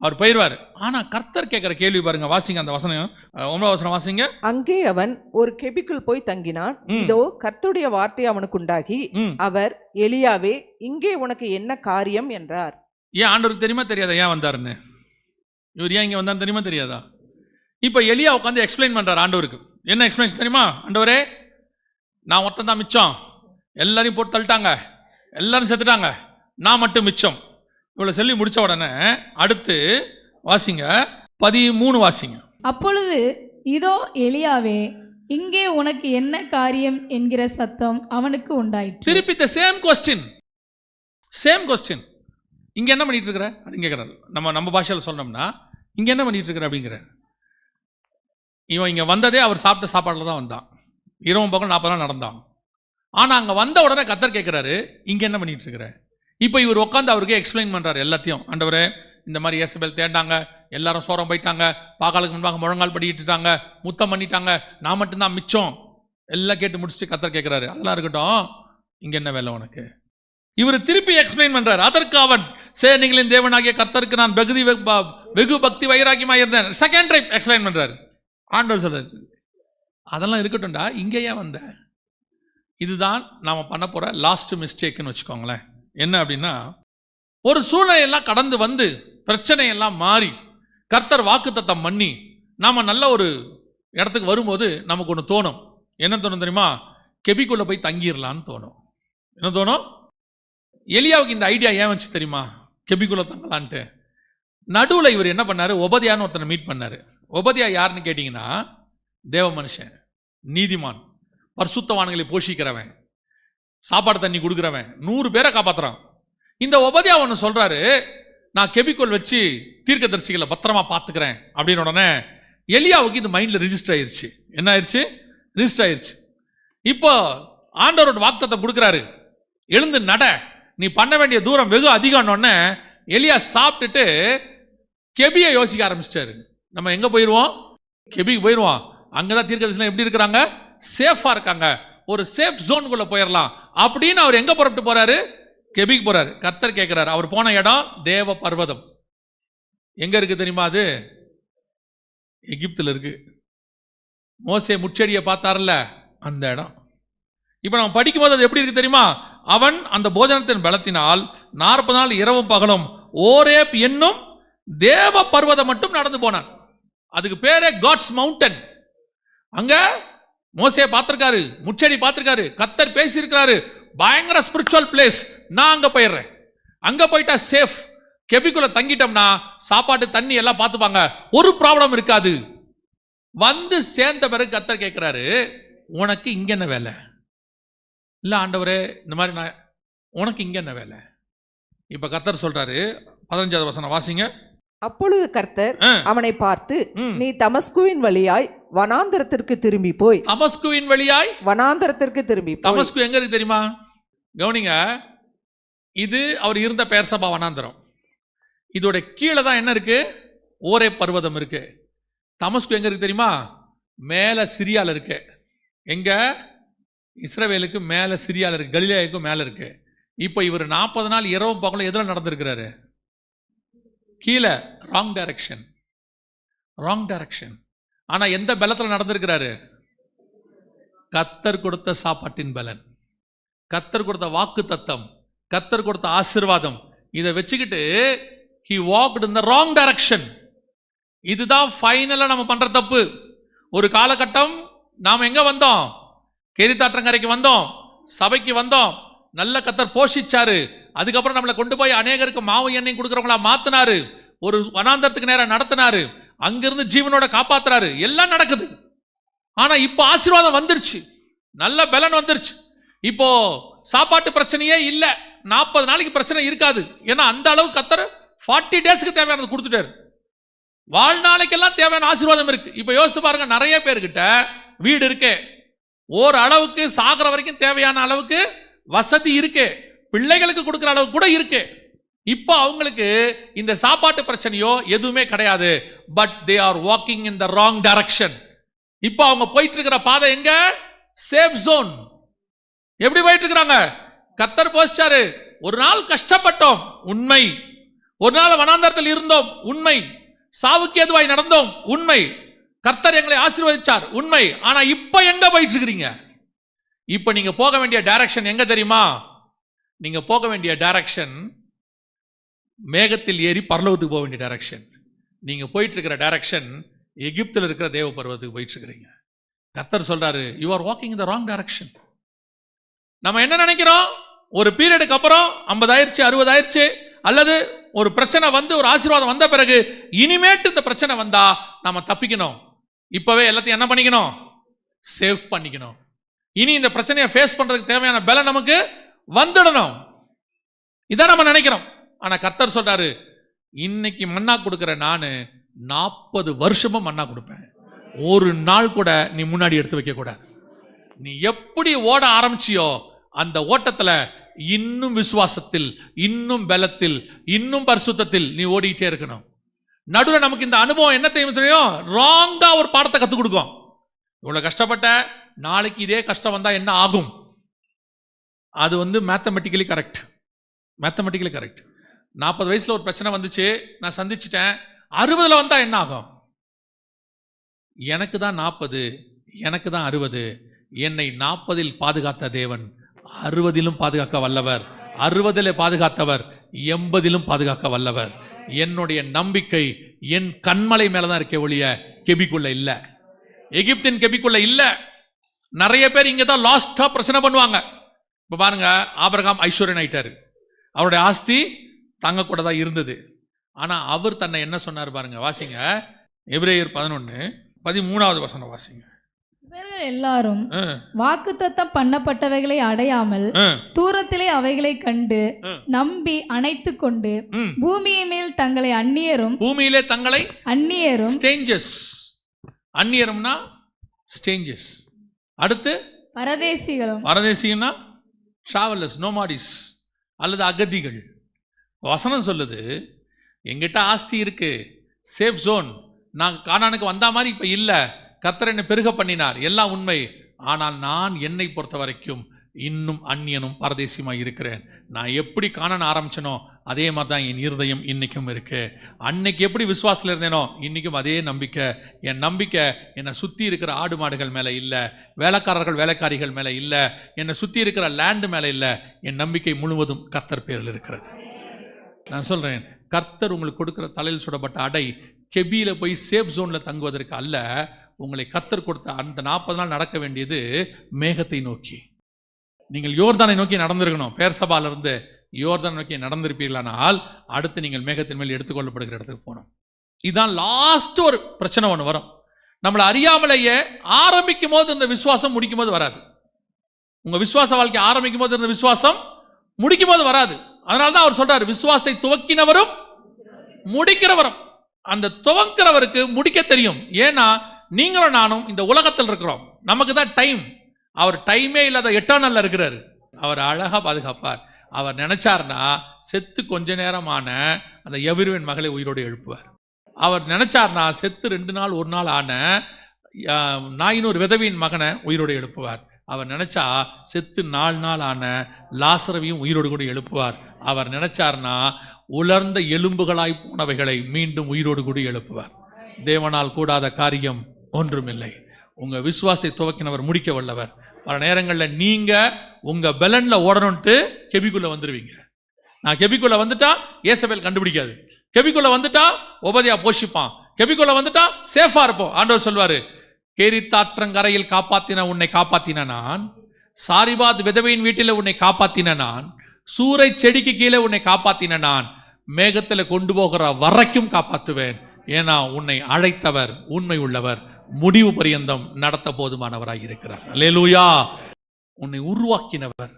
S3: அவர் போயிடுவார். ஆனா கர்த்தர் கேட்கிற கேள்வி பாருங்க, வாசிங்க அந்த வசனம், 9ஆம் வசனம் வாசிங்க.
S4: அங்கே அவன் ஒரு கெபிக்குள் போய் தங்கினான். இதோ கர்த்தருடைய வார்த்தை அவனுக்கு உண்டாகி, அவர், எலியாவே, இங்கே உனக்கு என்ன காரியம் என்றார்.
S3: ஏன் ஆண்டவருக்கு தெரியுமா தெரியாதா ஏன் வந்தாருன்னு? இவர் ஏன் இங்க வந்தாருன்னு தெரியுமா தெரியாதா? இப்ப எலியா உட்காந்து எக்ஸ்பிளைன் பண்றாரு ஆண்டவருக்கு. என்ன எக்ஸ்பிளைன் தெரியுமா? ஆண்டவரே, நான் ஒருத்தன் தான் மிச்சம், எல்லாரையும் போட்டு தள்ளிட்டாங்க, எல்லாரும் செத்துட்டாங்க, நான் மட்டும் மிச்சம். இவ்வளவு சொல்லி முடிச்ச உடனே அடுத்து வாசிங்க 13 வாசிங்க.
S2: அப்பொழுது இதோ எலியாவே, இங்கே உனக்கு என்ன காரியம் என்கிற சத்தம் அவனுக்கு உண்டாயிற்று.
S3: திருப்பி சேம் கொஸ்டின். இங்க என்ன பண்ணிட்டு இருக்கிற அப்படின்னு கேட்கிறாரு. நம்ம பாஷையில் சொன்னோம்னா, இங்க என்ன பண்ணிட்டு இருக்கிற அப்படிங்கிற. இவன் இங்க வந்ததே அவர் சாப்பிட்ட சாப்பாடுல தான் வந்தான். இரவும் பக்கம் 40 நாள் நடந்தான். ஆனா அங்க வந்த உடனே கர்த்தர் கேட்கிறாரு, இங்க என்ன பண்ணிட்டு இருக்கிற. இப்போ இவர் உட்காந்து அவருக்கு எக்ஸ்பிளைன் பண்றாரு எல்லாத்தையும். ஆண்டவரே, இந்த மாதிரி யேசபேல் தேண்டாங்க, எல்லாரும் சோரம் போயிட்டாங்க, பாகாலுக்கு முன்பாக முழங்கால் படிக்கிட்டாங்க, முத்தம் பண்ணிட்டாங்க, நான் மட்டும்தான் மிச்சம். எல்லாம் கேட்டு முடிச்சுட்டு கர்த்தர் கேட்கிறாரு, அதெல்லாம் இருக்கட்டும், இங்க என்ன வேலை உனக்கு. இவர் திருப்பி எக்ஸ்பிளைன் பண்றாரு. அதற்கு அவன், சேனைகளின் தேவனாகிய கர்த்தருக்கு நான் வெகு பக்தி வைராக்கியமா இருந்தேன். செகண்ட் டைம் எக்ஸ்பிளைன் பண்றாரு. ஆண்டவர் சொல்றாரு, அதெல்லாம் இருக்கட்டும்டா, இங்கே ஏன் வந்த. இதுதான் நாம பண்ண போற லாஸ்ட் மிஸ்டேக்னு வச்சுக்கோங்களேன். என்ன அப்படின்னா, ஒரு சூழ்நிலையெல்லாம் கடந்து வந்து பிரச்சனையெல்லாம் மாறி கர்த்தர் வாக்குத்தத்தம் பண்ணி நாம நல்ல ஒரு இடத்துக்கு வரும்போது நமக்கு ஒன்று தோணும். என்ன தோணும் தெரியுமா? கெபிக்குள்ள போய் தங்கிடலான்னு தோணும். என்ன தோணும்? எலியாவுக்கு இந்த ஐடியா ஏன் வச்சு தெரியுமா? கெபிக்குள்ள தங்கலான்ட்டு. நடுவில் இவர் என்ன பண்ணாரு, ஒபதியான்னு ஒருத்தனை மீட் பண்ணாரு. ஒபதியா யாருன்னு கேட்டிங்கன்னா, தேவ மனுஷன், நீதிமான், பரிசுத்தவான்களை போஷிக்கிறவன், சாப்பாடு தண்ணி கொடுக்குறவன், 100 பேரை காப்பாற்றுறான். இந்த ஒபதியா ஒன்று சொல்றாரு, நான் கெபிக்குள் வச்சு தீர்க்கதரிசிகளை பத்திரமா பார்த்துக்கிறேன் அப்படின்னு. உடனே எலியாவுக்கு இது மைண்டில் ரிஜிஸ்டர் ஆயிடுச்சு. என்ன ஆயிடுச்சு? ரிஜிஸ்டர் ஆயிடுச்சு. இப்போ ஆண்டவரோட வாக்குத்தத்தம் கொடுக்குறாரு, எழுந்து நட, நீ பண்ண வேண்டிய தூரம் வெகு அதிகம்னு. எலியா சாப்பிட்டுட்டு கெபியை யோசிக்க ஆரம்பிச்சிட்டாரு. நம்ம எங்க போயிடுவோம்? கெபிக்கு போயிடுவோம். அங்கதான் தீர்க்கதரிசிகள் எப்படி இருக்கிறாங்க? சேஃபா இருக்காங்க, ஒரு சேஃப் ஜோனுக்குள்ள போயிடலாம் அப்படின்னு அவர் எங்க புறப்பட்டு போறாரு? கெபிக்கு போறாரு. கர்த்தர் கேட்கிறாரு. அவர் போன இடம் தேவ பர்வதம். எங்க இருக்கு தெரியுமா? அது எகிப்துல இருக்கு. மோசே முச்செடியை பார்த்தார்ல, அந்த இடம். இப்ப நம்ம படிக்கும் போது அது எப்படி இருக்கு தெரியுமா? அவன் அந்த போஜனத்தின் பலத்தினால் 40 நாள் இரவும் பகலும் ஓரேப் என்னும் தேவ பர்வதம் மட்டும் நடந்து போனான். அதுக்கு பேரே காட்ஸ் மவுண்டன். அங்க மோசே பார்த்திருக்காரு, முச்செடி பார்த்திருக்காரு, கர்த்தர் பேசியிருக்காரு, பயங்கர ஸ்பிரிச்சுவல் பிளேஸ். நான் அங்க போயிடுறேன். அங்க போயிட்டா சேஃப். கெபிக்குள்ள தங்கிட்டோம்னா சாப்பாட்டு தண்ணி எல்லாம் பார்த்துப்பாங்க, ஒரு ப்ராப்ளம் இருக்காது. வந்து சேர்ந்த பிறகு கர்த்தர் கேட்கிறாரு, உனக்கு இங்க என்ன வேலை? இல்ல ஆண்டவரே, இந்த மாதிரி நான், உனக்கு இங்க என்ன வேலை? இப்ப கர்த்தர் சொல்றாரு, 15ஆவது வசனம் வாசிங்க.
S4: அப்பொழுது கர்த்தர் அவனை பார்த்து, நீ தமஸ்குவின் வழியாய் வனாந்தரத்திற்கு திரும்பி போய்.
S3: தமஸ்குவின் வழியாய்
S4: வனாந்தரத்திற்கு திரும்பி.
S3: தமஸ்கு எங்க இருக்கு தெரியுமா? கவனிங்க, இது அவர் இருந்த பெயர்சபா வனாந்தரம். இதோட கீழே தான் என்ன இருக்கு? ஓரே பர்வதம் இருக்கு. தமஸ்கு எங்க இருக்கு தெரியுமா? மேல சிரியால இருக்கு. எங்க? இஸ்ரவேலுக்கு மேல சிரியால இருக்கு, கலிலேயாவுக்கு மேல இருக்கு. இப்போ இவர் 40 நாள் இரவும் பகலும் எதில் நடந்திருக்கிறாரு? கீழே. Wrong direction. ஆனா எந்த பலத்துல நடந்திருக்கிறாரு? கர்த்தர் கொடுத்த சாப்பாட்டின் பலன், கர்த்தர் கொடுத்த வாக்கு தத்தம், கர்த்தர் கொடுத்த ஆசீர்வாதம், இதை வச்சுக்கிட்டு he walked in the wrong direction. இதுதான் ஃபைனலா நம்ம பண்ற தப்பு. ஒரு காலகட்டம் நாம் எங்க வந்தோம்? கேரித்தாற்றங்கரைக்கு வந்தோம், சபைக்கு வந்தோம், நல்ல கர்த்தர் போஷிச்சாரு. அதுக்கப்புறம் நம்மளை கொண்டு போய் அநேகருக்கு மாவு எண்ணெய் கொடுக்குறவங்களா மாத்தினாரு, ஒரு வனாந்தரத்துக்கு நேரம் நடத்தினாரு, அங்கிருந்து ஜீவனோட காப்பாத்துறாரு, எல்லாம் நடக்குது. ஆனா இப்போ ஆசீர்வாதம் வந்துருச்சு, நல்ல பலன் வந்துருச்சு. இப்போ சாப்பாட்டு பிரச்சனையே இல்லை, 40 நாளைக்கு பிரச்சனை இருக்காது. ஏன்னா அந்த அளவு கர்த்தர் 40 டேஸ்க்கு தேவையானது கொடுத்துட்டாரு. வாழ்நாளைக்கெல்லாம் தேவையான ஆசீர்வாதம் இருக்கு. இப்போ யோசிச்சு பாருங்க, நிறைய பேர்கிட்ட வீடு இருக்கு, ஓர் அளவுக்கு சாகிற வரைக்கும் தேவையான அளவுக்கு வசதி இருக்கு, பிள்ளைகளுக்கு கொடுக்குற அளவு கூட இருக்கு. இப்போ அவங்களுக்கு இந்த சாப்பாட்டு பிரச்சனையோ எதுவுமே கிடையாது. But they are walking in the wrong direction. இப்போ அவங்க போயிட்டு இருக்கிற பாதை எங்க? Safe zone. எப்படி போயிட்டு இருக்கிறாங்க? கர்த்தர் போஸ்டாரு, ஒரு நாள் கஷ்டப்பட்டோம் உண்மை, ஒரு நாள் வனாந்தரத்தில் இருந்தோம் உண்மை, சாவுக்கு எதுவாய் நடந்தோம் உண்மை, கர்த்தர் எங்களை ஆசீர்வதிச்சார் உண்மை. ஆனா இப்ப எங்க போயிட்டு இருக்கிறீங்க? இப்ப நீங்க போக வேண்டிய டைரக்ஷன் எங்க தெரியுமா? நீங்க போக வேண்டிய டைரக்ஷன் மேகத்தில் ஏறி பரலோகத்துக்கு போக வேண்டிய டைரக்ஷன். நீங்க போயிட்டு இருக்கிற டைரக்ஷன் எகிப்தில் இருக்கிற தேவ பர்வத்துக்கு போயிட்டு இருக்கிறீங்க. கர்த்தர் சொல்றாரு, you are walking in the wrong direction. நம்ம என்ன நினைக்கிறோம்? ஒரு பீரியடுக்கு அப்புறம் 50 ஆயிடுச்சு, 60 ஆயிடுச்சு, அல்லது ஒரு பிரச்சனை வந்து ஒரு ஆசீர்வாதம் வந்த பிறகு இனிமேட்டு இந்த பிரச்சனை வந்தா நம்ம தப்பிக்கணும், இப்பவே எல்லாத்தையும் என்ன பண்ணிக்கணும்? சேவ் பண்ணிக்கணும். இனி இந்த பிரச்சனையை ஃபேஸ் பண்றதுக்கு தேவையான பலம் நமக்கு வந்துடணும். இதான் நம்ம நினைக்கிறோம். ஆனா கர்த்தர் சொல்றாரு, இன்னைக்கு மன்னா கொடுக்கிற நானு 40 வருஷமும் மன்னா கொடுப்பேன். ஒரு நாள் கூட நீ முன்னாடி எடுத்து வைக்க கூடாது. நீ எப்படி ஓட ஆரம்பிச்சியோ அந்த ஓட்டத்துல இன்னும் விசுவாசத்தில், இன்னும் பலத்தில், இன்னும் பரிசுத்தத்தில் நீ ஓடிட்டே இருக்கணும். நடுவில் நமக்கு இந்த அனுபவம் என்ன தெரியும்? ராங்கா ஒரு பாடத்தை கற்றுக் கொடுக்கும். இவ்வளவு கஷ்டப்பட்ட, நாளைக்கு இதே கஷ்டம் வந்தா என்ன ஆகும்? அது வந்து மேத்தமெட்டிக்கலி கரெக்ட். 40 வயசுல ஒரு பிரச்சனை வந்துச்சு, நான் சந்திச்சிட்டேன். 60ல வந்தா என்ன ஆகும்? எனக்கு தான் 40, எனக்கு தான் 60. என்னை 40இல் பாதுகாத்த தேவன் 60இலும் பாதுகாக்க வல்லவர், 60இல் பாதுகாத்தவர் 80இலும் பாதுகாக்க வல்லவர். என்னுடைய நம்பிக்கை என் கண்மலை மேலதான் இருக்க ஒழிய கெபிக்குள்ள இல்ல, எகிப்தின் கெபிக்குள்ள இல்ல. நிறைய பேர் இங்க தான் லாஸ்டா பிரச்சனை பண்ணுவாங்க. இப்ப பாருங்க, ஆபிரகாம் ஐஸ்வர்யன் ஆயிட்டாரு, அவருடைய ஆஸ்தி தங்க கூட தான் இருந்தது. ஆனா அவர் தன்னை என்ன சொன்னார் பாருங்க, வாசிங்க எபிரேயர் 11:13 வசனம் வாசிங்க.
S2: இவர்கள் எல்லாரும் வாக்குத்தத்தம் பண்ணப்பட்டவைகளை அடையாமல் தூரத்திலே அவைகளை கண்டு நம்பி அணைத்து கொண்டு பூமியின் மேல் தங்களை அந்நியரும், பூமியிலே தங்களை அந்நியரும், ஸ்ட்ரேஞ்சர்ஸ், அந்நியரும்னா ஸ்ட்ரேஞ்சர்ஸ், அடுத்து பரதேசிகளும், பரதேசிகள்னா டிராவலர்ஸ், நோமாடிஸ் அல்லது அகதிகள். வசனம் சொல்லுது, எங்கிட்ட ஆஸ்தி இருக்கு, சேஃப் ஜோன், நான் கானானுக்கு வந்த மாதிரி இப்ப இல்லை, கர்த்தர் என்னை பெருக பண்ணினார், எல்லாம் உண்மை. ஆனால் நான் என்னை பொறுத்த வரைக்கும் இன்னும் அந்நியனும் பரதேசியுமாய் இருக்கிறேன். நான் எப்படி கானான் ஆரம்பிச்சனோ அதே மாதிரி தான் என் இருதயம் இன்னைக்கும் இருக்கு. அன்னைக்கு எப்படி விசுவாசத்தில் இருந்தேனோ இன்னைக்கும் அதே நம்பிக்கை. என் நம்பிக்கை என்னை சுற்றி இருக்கிற ஆடு மாடுகள் மேலே இல்லை, வேலைக்காரர்கள் வேலைக்காரிகள் மேலே இல்லை, என்னை சுற்றி இருக்கிற லேண்டு மேலே இல்லை. என் நம்பிக்கை முழுவதும் கர்த்தர் பேரில் இருக்கிறது. நான் சொல்றேன், கர்த்தர் உங்களுக்கு கொடுக்கிற தலையில் சுடப்பட்ட அடை கெபியில போய் சேஃப் ஜோன்ல தங்குவதற்கு அல்ல. உங்களை கர்த்தர் கொடுத்த அந்த 40 நாள் நடக்க வேண்டியது மேகத்தை நோக்கி. நீங்கள் யோர்தானை நோக்கி நடந்திருக்கணும். பேர்சபால இருந்து யோர்தான் நோக்கி நடந்திருப்பீர்களானால் அடுத்து நீங்கள் மேகத்தின் மேல் எடுத்துக்கொள்ளப்படுகிற இடத்துக்கு போகணும். இதுதான் லாஸ்ட் ஒரு பிரச்சனை ஒன்று வரும். நம்மளை அறியாமலேயே ஆரம்பிக்கும் போது இந்த விசுவாசம் முடிக்கும் போது வராது. உங்க விசுவாச வாழ்க்கை ஆரம்பிக்கும் போது இருந்த விசுவாசம் முடிக்கும் போது வராது. அதனால்தான் அவர் சொல்றாரு, விசுவாசத்தை துவக்கினவரும் முடிக்கிறவரும். அந்த துவக்கிறவருக்கு முடிக்க தெரியும். ஏன்னா நீங்களும் நானும் இந்த உலகத்தில் இருக்கிறோம், நமக்கு தான் டைம். அவர் டைமே இல்லாத எட்டர்னல்ல இருக்கிறாரு. அவர் அழகா பாதுகாப்பார். அவர் நினைச்சார்னா செத்து கொஞ்ச நேரமான அந்த எபிரேயன் மகளை உயிரோடு எழுப்புவார். அவர் நினைச்சார்னா செத்து 2 நாள் 1 நாள் ஆன நாயினூர் விதவியின் மகனை உயிரோடு எழுப்புவார். அவர் நினைச்சா செத்து 4 நாள் ஆன லாசரவையும் உயிரோடு கூட எழுப்புவார். அவர் நினைச்சார்னா உலர்ந்த எலும்புகளாய் போனவைகளை மீண்டும் உயிரோடு கூட எழுப்புவார். தேவனால் கூடாத காரியம்
S3: ஒன்றுமில்லை. உங்க விசுவாசத்தை துவக்கினவர் முடிக்க வல்லவர். பல நேரங்களில் நீங்க உங்க பெலன்ல ஓடணும்ட்டு கெபிக்குள்ள வந்துருவீங்க. நான் கெபிக்குள்ள வந்துட்டா ஏசபேல் கண்டுபிடிக்காது, கெபிக்குள்ள வந்துட்டா உபதியா போஷிப்பான், கெபிக்குள்ள வந்துட்டா சேஃபா இருப்போம். ஆண்டவர் சொல்வாரு, கேரித்தாற்றங்கரையில் காப்பாத்தின உன்னை காப்பாத்தின நான், சாரிபாத் விதவையின் வீட்டில் உன்னை காப்பாத்தின நான், சூறை செடிக்கு கீழே உன்னை காப்பாத்தின நான், மேகத்தில் கொண்டு போகிற வரைக்கும் காப்பாற்றுவேன். ஏன்னா உன்னை அழைத்தவர் உண்மை உள்ளவர், முடிவு பரியந்தம் நடத்த போதுமானவராக இருக்கிறார். அல்லேலூயா. உன்னை உருவாக்கினவர்,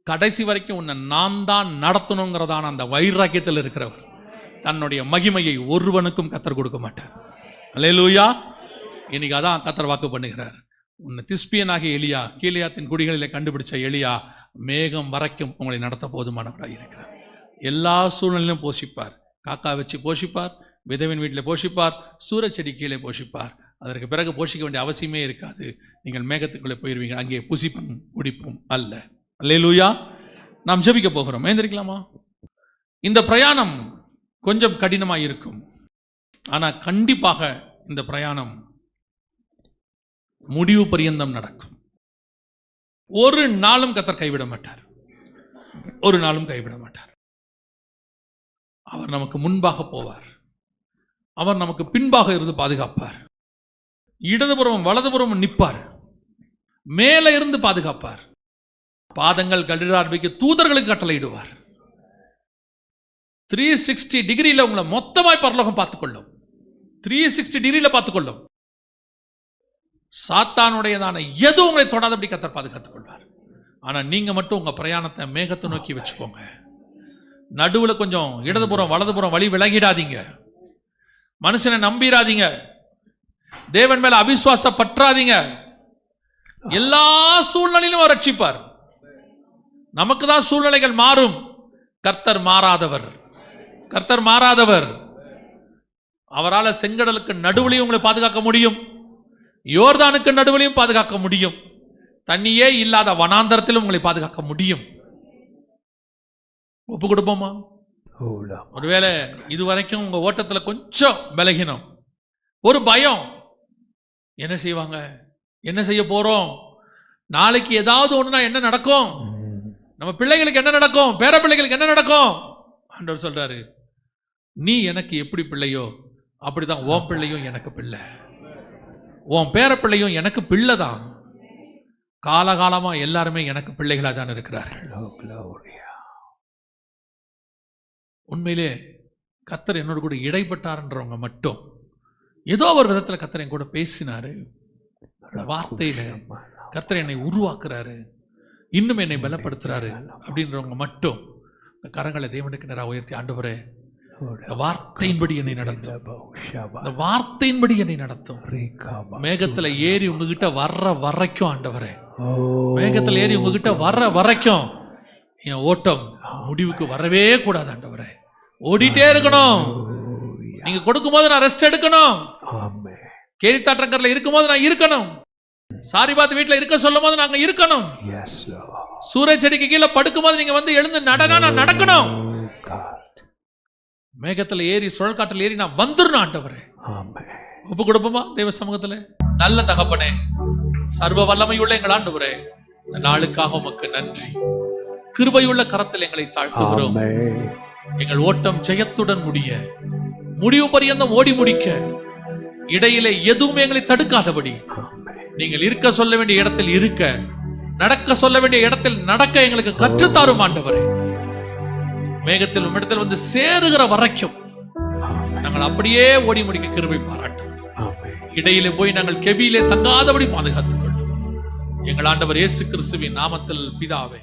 S3: கடைசி வரைக்கும் உன்னை நான் தான் நடத்தணுங்கிறதான அந்த வைராக்கியத்தில் இருக்கிறவர், தன்னுடைய மகிமையை ஒருவனுக்கும் கத்தர் கொடுக்க மாட்டார். அல்லேலூயா. இன்னைக்கு அதான் கத்தர் வாக்கு பண்ணுகிறார். உன்னை திஸ்பியனாகிய எலியா, கீலேயாத்தின் குடிகளிலே கண்டுபிடிச்ச எலியா, மேகம் வரைக்கும் உங்களை நடத்த போதுமானவராக இருக்கிறார். எல்லா சூழ்நிலையிலும் போஷிப்பார். காக்கா வச்சு போஷிப்பார், விதவின் வீட்டில் போஷிப்பார், சூரச்செடி கீழே போஷிப்பார். அதற்கு பிறகு போஷிக்க வேண்டிய அவசியமே இருக்காது. நீங்கள் மேகத்துக்குள்ளே போயிருவீங்க, அங்கே புசிப்பும் குடிப்பும் அல்ல. அல்லேலூயா. நாம் ஜெபிக்க போகிறோம். ஏந்திரிக்கலாமா? இந்த பிரயாணம் கொஞ்சம் கடினமாக இருக்கும், ஆனால் கண்டிப்பாக இந்த பிரயாணம் முடிவு பரியந்தம் நடக்கும். ஒரு நாளும் கர்த்தர் கைவிட மாட்டார், ஒரு நாளும் கைவிட மாட்டார். அவர் நமக்கு முன்பாக போவார், அவர் நமக்கு பின்பாக இருந்து பாதுகாப்பார், இடதுபுறம் வலதுபுறம் நிற்பார், மேலே இருந்து பாதுகாப்பார், பாதங்கள் கடிதார்பிக்கு தூதர்களுக்கு கட்டளையிடுவார். 360 டிகிரியில் உங்களை மொத்தமாய் பரலோகம் பார்த்துக்கொள்ளும். 360 டிகிரியில் பார்த்துக்கொள்ளும். சாத்தானுடையதான எது உங்களை தொடாதபடி கர்த்தர் பாதுகாத்துக் கொள்வார். ஆனா நீங்க மட்டும் உங்க பிரயாணத்தை மேகத்தை நோக்கி வச்சுக்கோங்க. நடுவுல கொஞ்சம் இடதுபுறம் வலதுபுறம் வழி விலகிடாதீங்க. மனுஷனை நம்பிடாதீங்க. தேவன் மேல அவிசுவாசப்பற்றாதீங்க. எல்லா சூழ்நிலையிலும் அவர் ரட்சிப்பார். நமக்கு தான் சூழ்நிலைகள் மாறும். கர்த்தர் மாறாதவர், கர்த்தர் மாறாதவர். அவரால் செங்கடலுக்கு நடுவுலையும் உங்களை பாதுகாக்க முடியும், யோர்தானுக்கு நடுவிலையும் பாதுகாக்க முடியும், தண்ணியே இல்லாத வனாந்தரத்திலும் உங்களை பாதுகாக்க முடியும். ஒப்பு கொடுப்போமா? ஒருவேளை இதுவரைக்கும் உங்க ஓட்டத்துல கொஞ்சம் பலகீனம், ஒரு பயம், என்ன செய்வாங்க, என்ன செய்ய போறோம், நாளைக்கு ஏதாவது ஒண்ணுனா என்ன நடக்கும், நம்ம பிள்ளைகளுக்கு என்ன நடக்கும், பேர பிள்ளைகளுக்கு என்ன நடக்கும். ஆண்டவர் சொல்றாரு, நீ எனக்கு எப்படி பிள்ளையோ அப்படிதான் உன் பிள்ளையும் எனக்கு பிள்ளை, உன் பேர பிள்ளையும் எனக்கு பிள்ளை தான். காலகாலமா எல்லாருமே எனக்கு பிள்ளைகளா தான் இருக்கிறார்கள். உண்மையிலே கர்த்தர் என்னோட கூட இடைப்பட்டார்ன்றவங்க மட்டும் ஏதோ ஒரு விதத்துல கர்த்தர் என் கூட பேசினாரு, வார்த்தையில கர்த்தர் என்னை உருவாக்குறாரு, இன்னும் என்னை பலப்படுத்துறாரு அப்படின்றவங்க மட்டும் இந்த கரங்களை தேவனுக்கு நேராக உயர்த்தி, ஆண்டவரே வார்த்தையின்படி என்னை நடத்தும், இந்த வார்த்தையின்படி என்னை நடத்தும். மேகத்துல ஏறி உங்ககிட்ட வர்ற வரைக்கும் ஆண்டவரே, மேகத்துல ஏறி உங்ககிட்ட வர்ற வரைக்கும் என் ஓட்டம் முடிவுக்கு வரவே கூடாது ஆண்டவரே. ஓடிட்டே இருக்கணும். நீங்க கொடுக்கும் போது நான் ரெஸ்ட் எடுக்கணும். கேரித்தாற்றங்கரில் இருக்கும் போது நான் இருக்கணும். சாரிபாத் வீட்டுல இருக்க சொல்லும் போது நாங்க இருக்கணும். சூரிய செடிக்கு கீழே படுக்கும் போது நீங்க வந்து எழுந்து நடனா நான் நடக்கணும். மேகத்துல ஏறி சுழற்காட்டில் ஏறி நான் வந்துடணும் ஆண்டவரே. ஒப்பு கொடுப்போமா தேவ சமூகத்துல? நல்ல தகப்பனே, சர்வ வல்லமையுள்ள எங்கள் ஆண்டவரே, இந்த நாளுக்காக உமக்கு நன்றி. கிருபையுள்ள கரத்தில் எங்களை தாழ்த்துகிறோம். எங்கள் ஓட்டம் ஜெயத்துடன் முடிய, முடிவு பரியந்தம் ஓடி முடிக்க, இடையிலே எதுவுமே எங்களை தடுக்காதபடி, நீங்கள் இருக்க சொல்ல வேண்டிய இடத்தில் இருக்க, நடக்க சொல்ல வேண்டிய இடத்தில் நடக்க எங்களுக்கு கற்றுத்தாரும் ஆண்டவரே. மேகத்தில் உம்மிடத்தில் வந்து சேருகிற வரைக்கும் நாங்கள் அப்படியே ஓடி முடிக்க கிருபை பாராட்டும். இடையிலே போய் நாங்கள் கெபியிலே தங்காதபடி பாதுகாத்துக் கொள்ளும். எங்கள் ஆண்டவர் இயேசு கிறிஸ்துவின் நாமத்தில் பிதாவே.